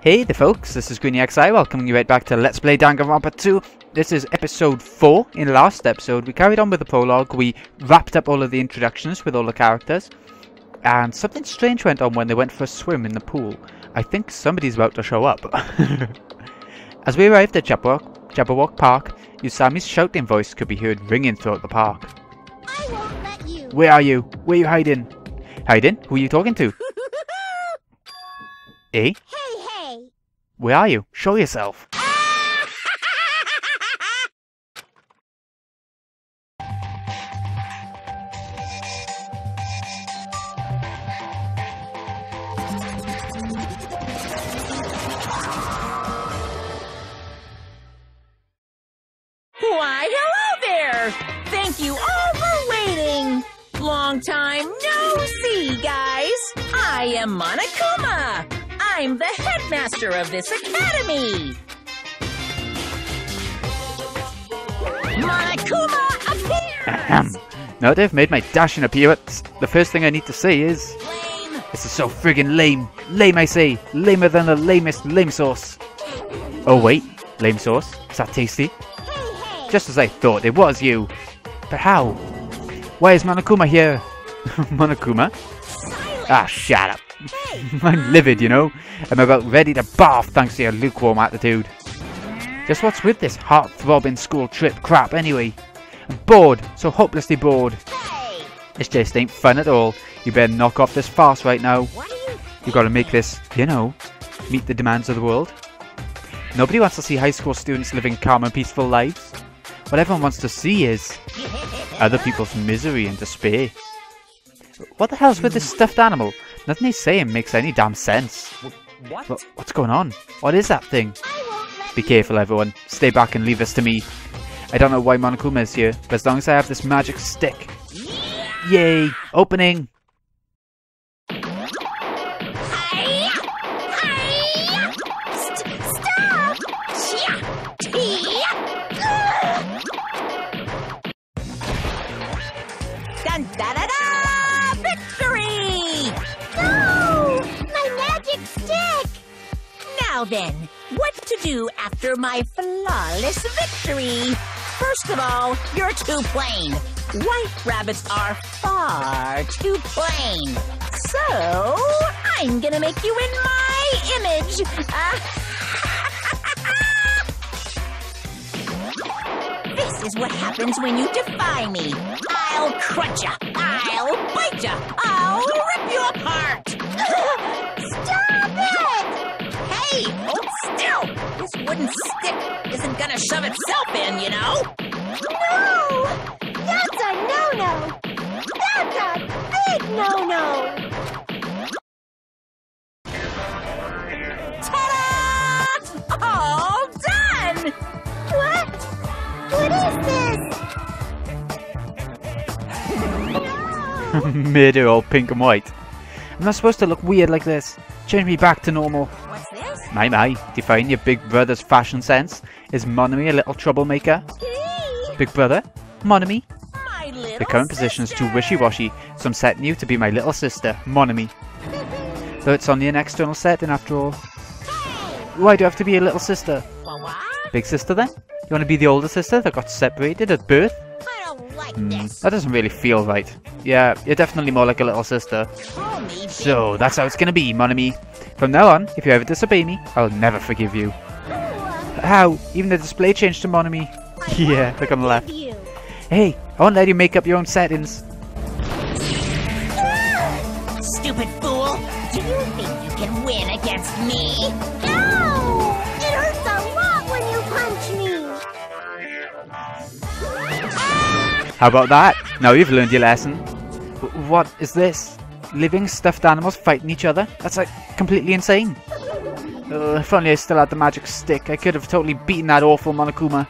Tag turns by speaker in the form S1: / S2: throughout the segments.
S1: Hey there folks, this is GreenyXI welcoming you right back to Let's Play Danganronpa 2. This is episode 4. In the last episode we carried on with the prologue, we wrapped up all of the introductions with all the characters. And something strange went on when they went for a swim in the pool. I think somebody's about to show up. As we arrived at Jabberwock Park, Usami's shouting voice could be heard ringing throughout the park.
S2: I won't let you!
S1: Where are you? Where are you hiding? Hiding? Who are you talking to? Eh?
S2: Hey!
S1: Where are you? Show yourself.
S3: Why, hello there! Thank you all for waiting! Long time no see, guys! I am Monokuma! I'm the headmaster of this academy! Monokuma appears!
S1: Now that I've made my dashing appearance, the first thing I need to say is...
S3: Lame!
S1: This is so friggin' lame. Lame, I say. Lamer than the lamest lame sauce. Oh wait, lame sauce? Is that tasty?
S2: Hey!
S1: Just as I thought, it was you. But how? Why is Monokuma here? Monokuma? Ah, shut up. I'm livid, you know. I'm about ready to barf thanks to your lukewarm attitude. Just what's with this heart-throbbing school trip crap anyway? I'm bored, so hopelessly bored.
S2: Hey!
S1: This just ain't fun at all. You better knock off this farce right now.
S2: What are you...
S1: You gotta make this, you know, meet the demands of the world. Nobody wants to see high school students living calm and peaceful lives. What everyone wants to see is other people's misery and despair. What the hell's with this stuffed animal? Nothing he's saying makes any damn sense. What's going on? What is that thing?
S2: I won't let
S1: Be careful everyone. Stay back and leave this to me. I don't know why Monokuma is here, but as long as I have this magic stick. Yay! Opening!
S2: Stop!
S3: Dun da da da! Victory!
S2: No! My magic stick!
S3: Now then, what to do after my flawless victory? First of all, you're too plain. White rabbits are far too plain. So, I'm gonna make you in my image. This is what happens when you defy me. I'll crunch ya. I'll bite ya. I'll rip you apart.
S2: Stop it!
S3: Hey, hold still! This wooden stick isn't gonna shove itself in, you know?
S2: No! That's a no-no! That's a big no-no!
S3: Ta-da! All done!
S2: What? What is this?
S1: Murder all pink and white. I'm not supposed to look weird like this. Change me back to normal.
S3: What's this?
S1: My, defying your big brother's fashion sense. Is Monomi a little troublemaker? Big brother? Monomi?
S3: My little
S1: The current position is too
S3: sister.
S1: wishy-washy, so I'm setting you to be my little sister, Monomi. Though it's only an external setting after all. Why do I have to be a little sister?
S3: What?
S1: Big sister then? You want to be the older sister that got separated at birth?
S3: I don't like this.
S1: That doesn't really feel right. Yeah, you're definitely more like a little sister.
S3: Call me big.
S1: So, that's how it's gonna be, Monomi. From now on, if you ever disobey me, I'll never forgive you. How? Even the display changed to Monomi. Yeah, look on the left.
S2: You.
S1: Hey, I won't let you make up your own settings.
S3: Stupid fool! Do you think you can win against me?
S2: No! It hurts a lot when you punch me!
S1: How about that? Now you've learned your lesson. What is this? Living stuffed animals fighting each other? That's like completely insane. If only I still had the magic stick, I could have totally beaten that awful Monokuma.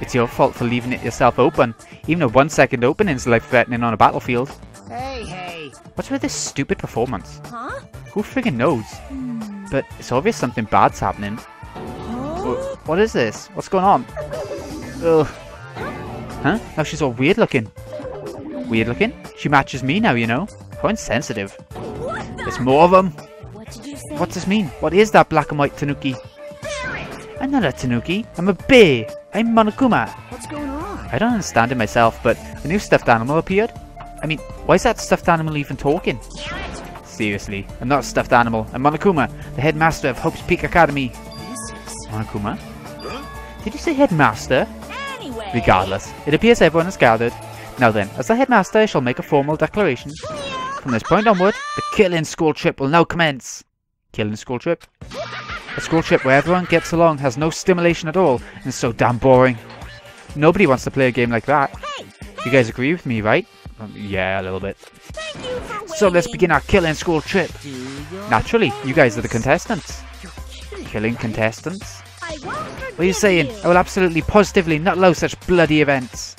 S1: It's your fault for leaving it yourself open. Even a 1 second opening is life-threatening on a battlefield.
S3: Hey!
S1: What's with this stupid performance?
S3: Huh?
S1: Who friggin' knows? But it's obvious something bad's happening. What is this? What's going on? Ugh. Huh? Now she's all weird looking. Weird looking? She matches me now, you know. How insensitive.
S3: What the?
S1: There's more of them.
S3: What did you
S1: What's this mean? What is that black and white tanuki? I'm not a tanuki. I'm a bear. I'm Monokuma.
S4: What's going on?
S1: I don't understand it myself, but a new stuffed animal appeared. I mean, why is that stuffed animal even talking? Seriously, I'm not a stuffed animal. I'm Monokuma, the headmaster of Hope's Peak Academy. Monokuma? Did you say headmaster?
S3: Anyway.
S1: Regardless, it appears everyone is gathered. Now then, as the headmaster, I shall make a formal declaration. From this point onward, the killing school trip will now commence. Killing school trip? A school trip where everyone gets along, has no stimulation at all, and is so damn boring. Nobody wants to play a game like that. You guys agree with me, right? Yeah, a little bit. So let's begin our killing school trip. Naturally, you guys are the contestants. Killing contestants? What are you saying? I will absolutely, positively not allow such bloody events.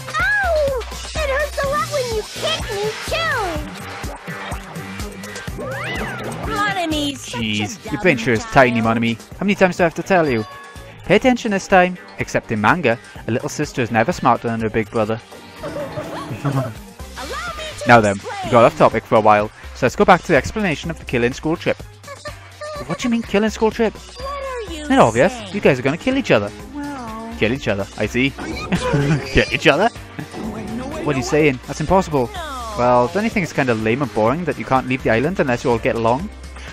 S2: Ow! It hurts a lot when you kick me, too!
S3: Monomi's
S1: Jeez, your brain sure is tiny, Monomi. How many times do I have to tell you? Pay attention this time. Except in manga, a little sister is never smarter than her big brother. Now then, we got off topic for a while, so let's go back to the explanation of the killing school trip. What do you mean killing school trip? Not obvious. You guys are gonna kill each other. Kill each other, I see. Kill each other? What are you saying? That's impossible. Well, don't you think it's kind of lame and boring that you can't leave the island unless you all get along?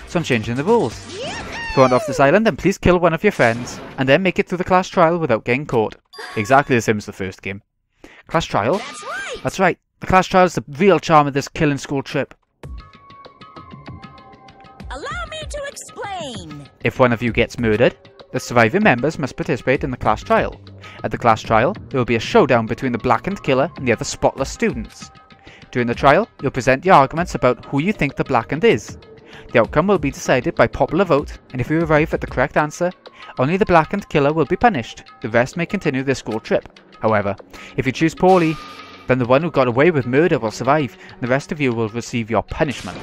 S1: So I'm changing the rules. If you want off this island, then please kill one of your friends, and then make it through the class trial without getting caught. Exactly the same as the first game. Class trial? That's right. The class trial is the real charm of this killing school trip.
S3: Allow me to explain.
S1: If one of you gets murdered, the surviving members must participate in the class trial. At the class trial, there will be a showdown between the blackened killer and the other spotless students. During the trial, you'll present your arguments about who you think the blackened is. The outcome will be decided by popular vote, and if you arrive at the correct answer, only the blackened killer will be punished. The rest may continue their school trip. However, if you choose poorly, then the one who got away with murder will survive, and the rest of you will receive your punishment.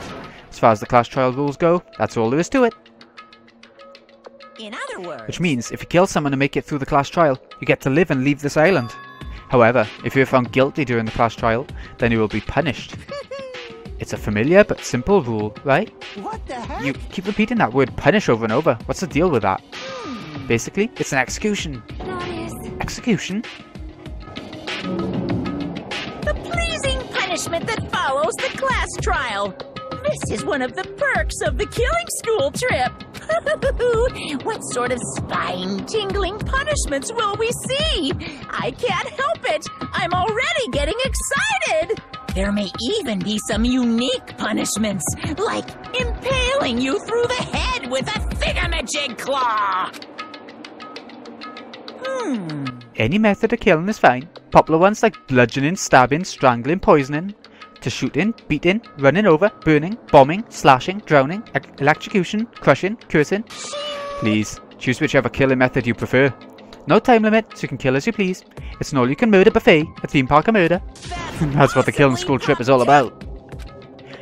S1: As far as the class trial rules go, that's all there is to it.
S3: In other words,
S1: Which means, if you kill someone and make it through the class trial, you get to live and leave this island. However, if you are found guilty during the class trial, then you will be punished. It's a familiar but simple rule, right?
S4: What the heck?
S1: You keep repeating that word punish over and over. What's the deal with that? Basically, it's an execution. Execution?
S3: the pleasing punishment that follows the class trial. This is one of the perks of the killing school trip. What sort of spine-tingling punishments will we see? I can't help it. I'm already getting excited. There may even be some unique punishments, like impaling you through the head with a thingamajig claw.
S1: Any method of killing is fine. Popular ones like bludgeoning, stabbing, strangling, poisoning, to shooting, beating, running over, burning, bombing, slashing, drowning, electrocution, crushing, cursing. Please, choose whichever killing method you prefer. No time limit, so you can kill as you please. It's an all-you-can-murder buffet, a theme park of murder. That's what the killing school trip is all about.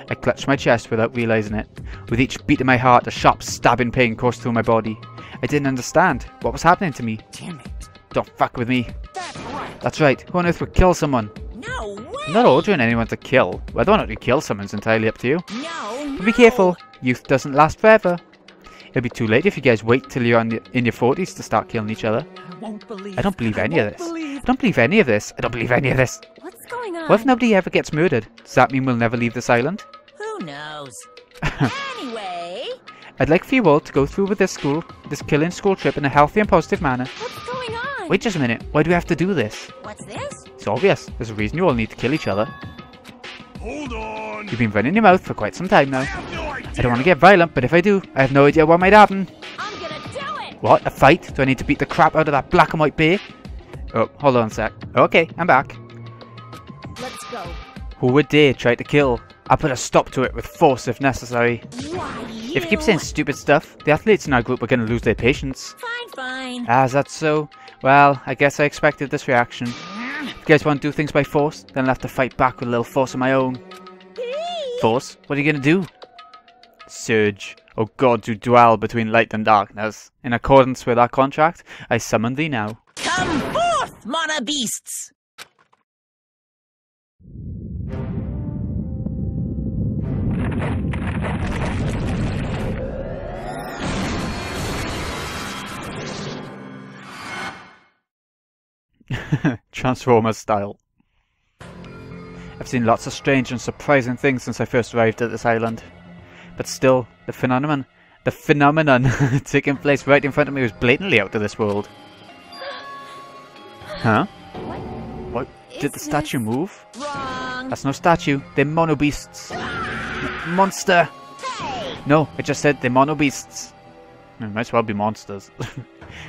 S1: I clutched my chest without realising it. With each beat of my heart, a sharp stabbing pain coursed through my body. I didn't understand what was happening to me.
S4: Damn it.
S1: Don't fuck with me. That's right, who on earth would kill someone?
S3: No way.
S1: I'm not ordering anyone to kill. Whether or not you kill someone's entirely up to you.
S3: No.
S1: But be careful, youth doesn't last forever. It'll be too late if you guys wait till you're in your 40s to start killing each other. I don't believe any of this. I don't believe any of this. I don't believe any of this.
S2: What's going on?
S1: What if nobody ever gets murdered? Does that mean we'll never leave this island?
S3: Who knows? Anyway.
S1: I'd like for you all to go through with this killing school trip in a healthy and positive manner.
S2: What's going on?
S1: Wait just a minute, why do we have to do this?
S3: What's this?
S1: It's obvious, there's a reason you all need to kill each other.
S5: Hold on!
S1: You've been running your mouth for quite some time now.
S5: I have no idea!
S1: I don't want to get violent, but if I do, I have no idea what might happen.
S3: I'm gonna do it.
S1: What, a fight? Do I need to beat the crap out of that black and white bear? Oh, hold on a sec. Okay, I'm back.
S2: Let's go.
S1: Who would dare try to kill? I'll put a stop to it with force if necessary.
S3: Why,
S1: If you keep saying stupid stuff, the athletes in our group are going to lose their patience.
S3: Fine.
S1: Ah, is that so? Well, I guess I expected this reaction. If you guys want to do things by force, then I'll have to fight back with a little force of my own. Force? What are you going to do? Surge, O gods who dwell between light and darkness. In accordance with our contract, I summon thee now.
S3: Come forth, Monobeasts!
S1: Transformers style. I've seen lots of strange and surprising things since I first arrived at this island. But still, the phenomenon taking place right in front of me was blatantly out of this world. Huh? What? Did the statue move?
S3: Wrong.
S1: That's no statue. They're Monobeasts. Monster! No, I just said they're Monobeasts. It might as well be monsters.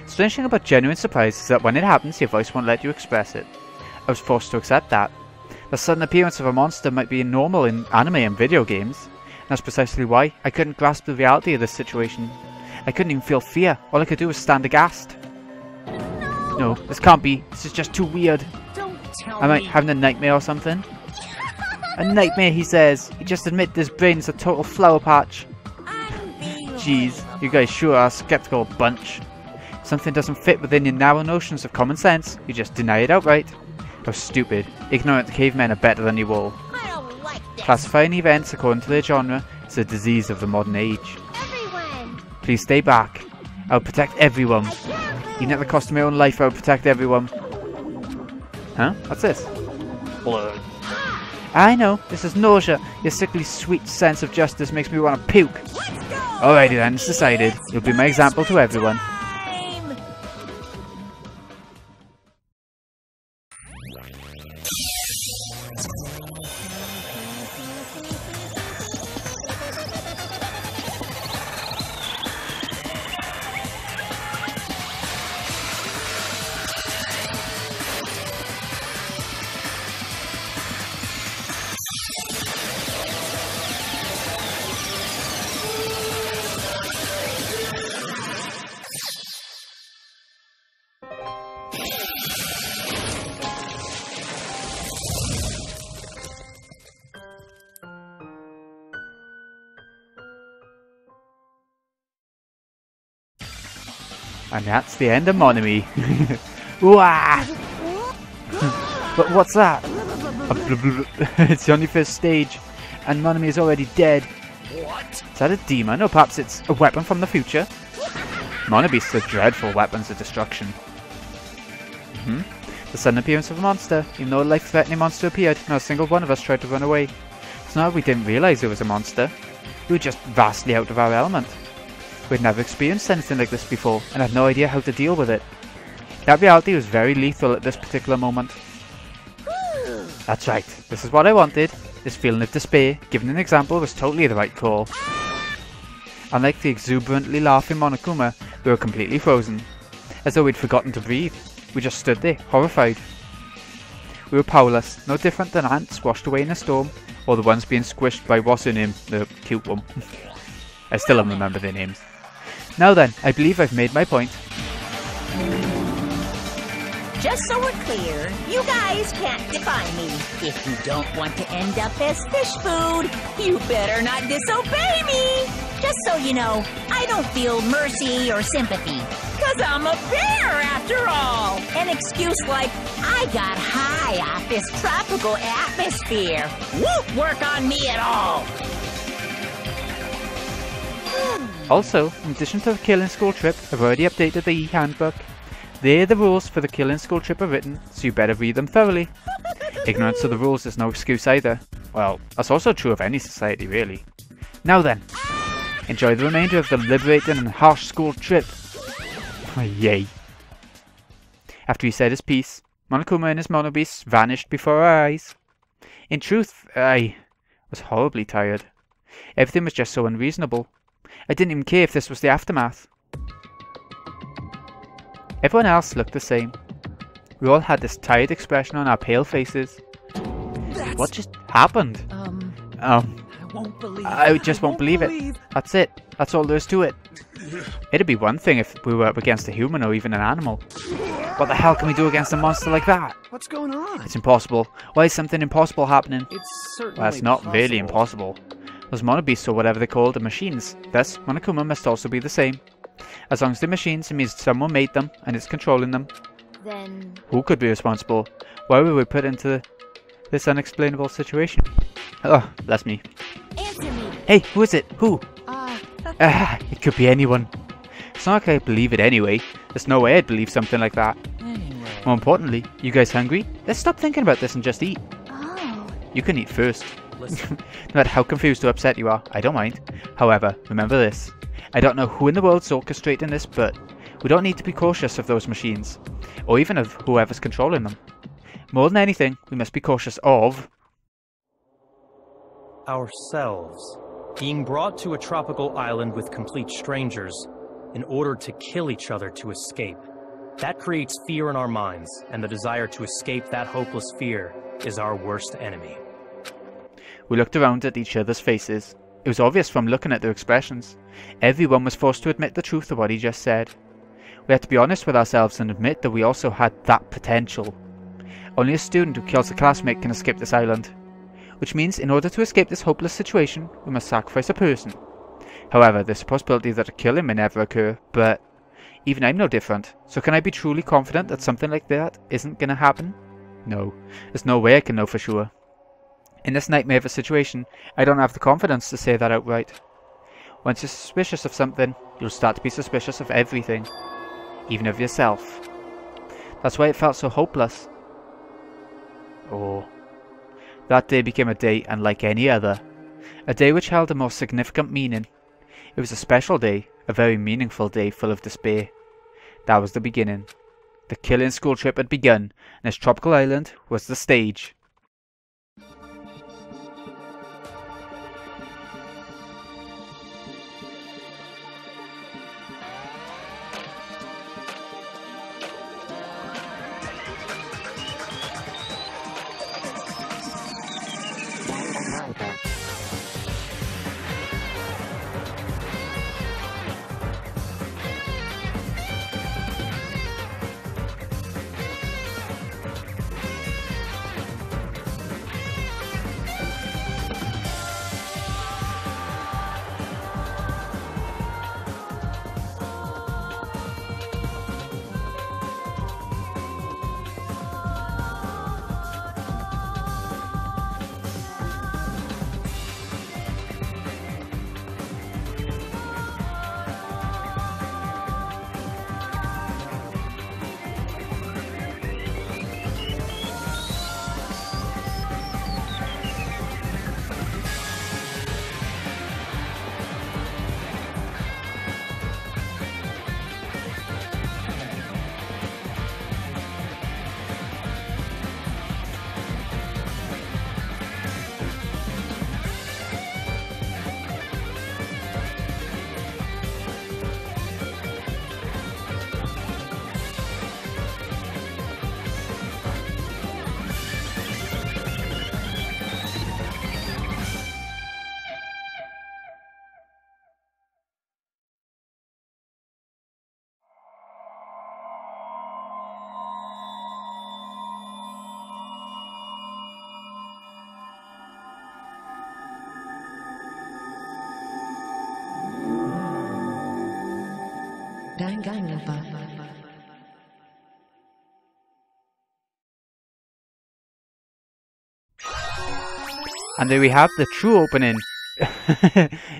S1: Strange thing about genuine surprise is that when it happens, your voice won't let you express it. I was forced to accept that. The sudden appearance of a monster might be normal in anime and video games. And that's precisely why I couldn't grasp the reality of this situation. I couldn't even feel fear. All I could do was stand aghast. No, this can't be. This is just too weird.
S3: Don't tell
S1: Am I
S3: me.
S1: having a nightmare or something? A nightmare, he says. He just admitted his brain's a total flower patch. Jeez, you guys sure are a skeptical bunch. If something doesn't fit within your narrow notions of common sense, you just deny it outright. How stupid. Ignorant cavemen are better than you all.
S3: I don't like this.
S1: Classifying events according to their genre is a disease of the modern age.
S2: Everyone.
S1: Please stay back. I'll protect everyone.
S2: I can't move.
S1: Even at the cost of my own life, I'll protect everyone. Huh? What's this? Blood. I know, this is nausea. Your sickly sweet sense of justice makes me want to puke.
S3: Let's go.
S1: Alrighty then, it's decided. You'll be my example to everyone.
S3: Time.
S1: And that's the end of Monomi. Wah! But what's that? It's the only first stage, and Monomi is already dead.
S5: What?
S1: Is that a demon, or perhaps it's a weapon from the future? Monobeasts are dreadful weapons of destruction. The sudden appearance of a monster. Even though a life-threatening monster appeared, not a single one of us tried to run away. It's not that we didn't realise it was a monster. We were just vastly out of our element. We'd never experienced anything like this before, and had no idea how to deal with it. That reality was very lethal at this particular moment. That's right, this is what I wanted. This feeling of despair, given an example, was totally the right call. Unlike the exuberantly laughing Monokuma, we were completely frozen. As though we'd forgotten to breathe. We just stood there, horrified. We were powerless, no different than ants washed away in a storm, or the ones being squished by what's her name, the cute one. I still don't remember their names. Now then, I believe I've made my point.
S3: Just so we're clear, you guys can't define me. If you don't want to end up as fish food, you better not disobey me. Just so you know, I don't feel mercy or sympathy. 'Cause I'm a bear after all. An excuse like, I got high off this tropical atmosphere. Won't work on me at all.
S1: Also, in addition to the killing school trip, I've already updated the e-handbook. There the rules for the killing school trip are written, so you better read them thoroughly. Ignorance of the rules is no excuse either. Well, that's also true of any society really. Now then, enjoy the remainder of the liberating and harsh school trip. Yay. After he said his piece, Monokuma and his Monobeasts vanished before our eyes. In truth, I was horribly tired. Everything was just so unreasonable. I didn't even care if this was the aftermath. Everyone else looked the same. We all had this tired expression on our pale faces. What just happened?
S3: I won't believe
S1: I just won't believe it. That's it. That's all there is to it. It'd be one thing if we were up against a human or even an animal. What the hell can we do against a monster like that?
S5: What's going on?
S1: It's impossible. Why is something impossible happening?
S5: It's certainly
S1: Well, that's not really
S5: possible.
S1: impossible. Those Monobeasts or whatever they're called are machines. Thus, Monokuma must also be the same. As long as they're machines, it means someone made them and is controlling them.
S2: Then
S1: Who could be responsible? Why were we put into this unexplainable situation? Oh, bless me.
S2: answer me.
S1: Hey, who is it? Who? It could be anyone. It's not like I believe it anyway. There's no way I'd believe something like that. More importantly, you guys hungry? Let's stop thinking about this and just eat.
S2: Oh.
S1: You can eat first.
S5: Listen,
S1: No matter how confused or upset you are, I don't mind. However, remember this. I don't know who in the world's orchestrating this, but we don't need to be cautious of those machines, or even of whoever's controlling them. More than anything, we must be cautious of
S4: ourselves. Being brought to a tropical island with complete strangers in order to kill each other to escape. That creates fear in our minds, and the desire to escape that hopeless fear is our worst enemy.
S1: We looked around at each other's faces. It was obvious from looking at their expressions. Everyone was forced to admit the truth of what he just said. We had to be honest with ourselves and admit that we also had that potential. Only a student who kills a classmate can escape this island. Which means in order to escape this hopeless situation, we must sacrifice a person. However, there's a possibility that a killing may never occur, but even I'm no different. So can I be truly confident that something like that isn't gonna happen? No. There's no way I can know for sure. In this nightmare of a situation, I don't have the confidence to say that outright. Once you're suspicious of something, you'll start to be suspicious of everything. Even of yourself. That's why it felt so hopeless. Oh. That day became a day unlike any other. A day which held a more significant meaning. It was a special day, a very meaningful day full of despair. That was the beginning. The killing school trip had begun, and this tropical island was the stage.
S6: Danganronpa.
S1: And there we have the true opening.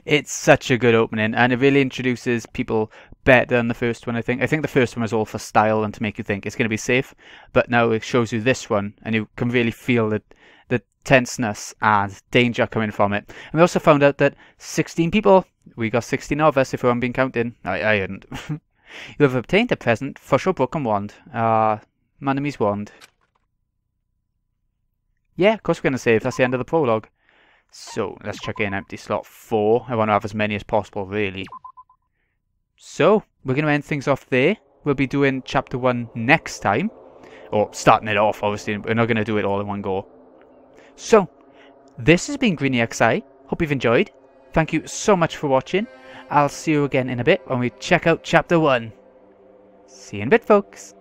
S1: It's such a good opening, and it really introduces people better than the first one, I think. I think the first one was all for style and to make you think it's going to be safe, but now it shows you this one, and you can really feel the tenseness and danger coming from it. And we also found out that 16 people, we got 16 of us if we haven't been counting. I hadn't. You have obtained a present for your broken wand. Monomi's wand. Yeah, of course we're going to save. That's the end of the prologue. So, let's check in empty slot 4. I want to have as many as possible, really. So, we're going to end things off there. We'll be doing chapter 1 next time. Or starting it off, obviously. We're not going to do it all in one go. So, this has been GreenyXI. Hope you've enjoyed. Thank you so much for watching. I'll see you again in a bit when we check out chapter 1. See you in a bit, folks.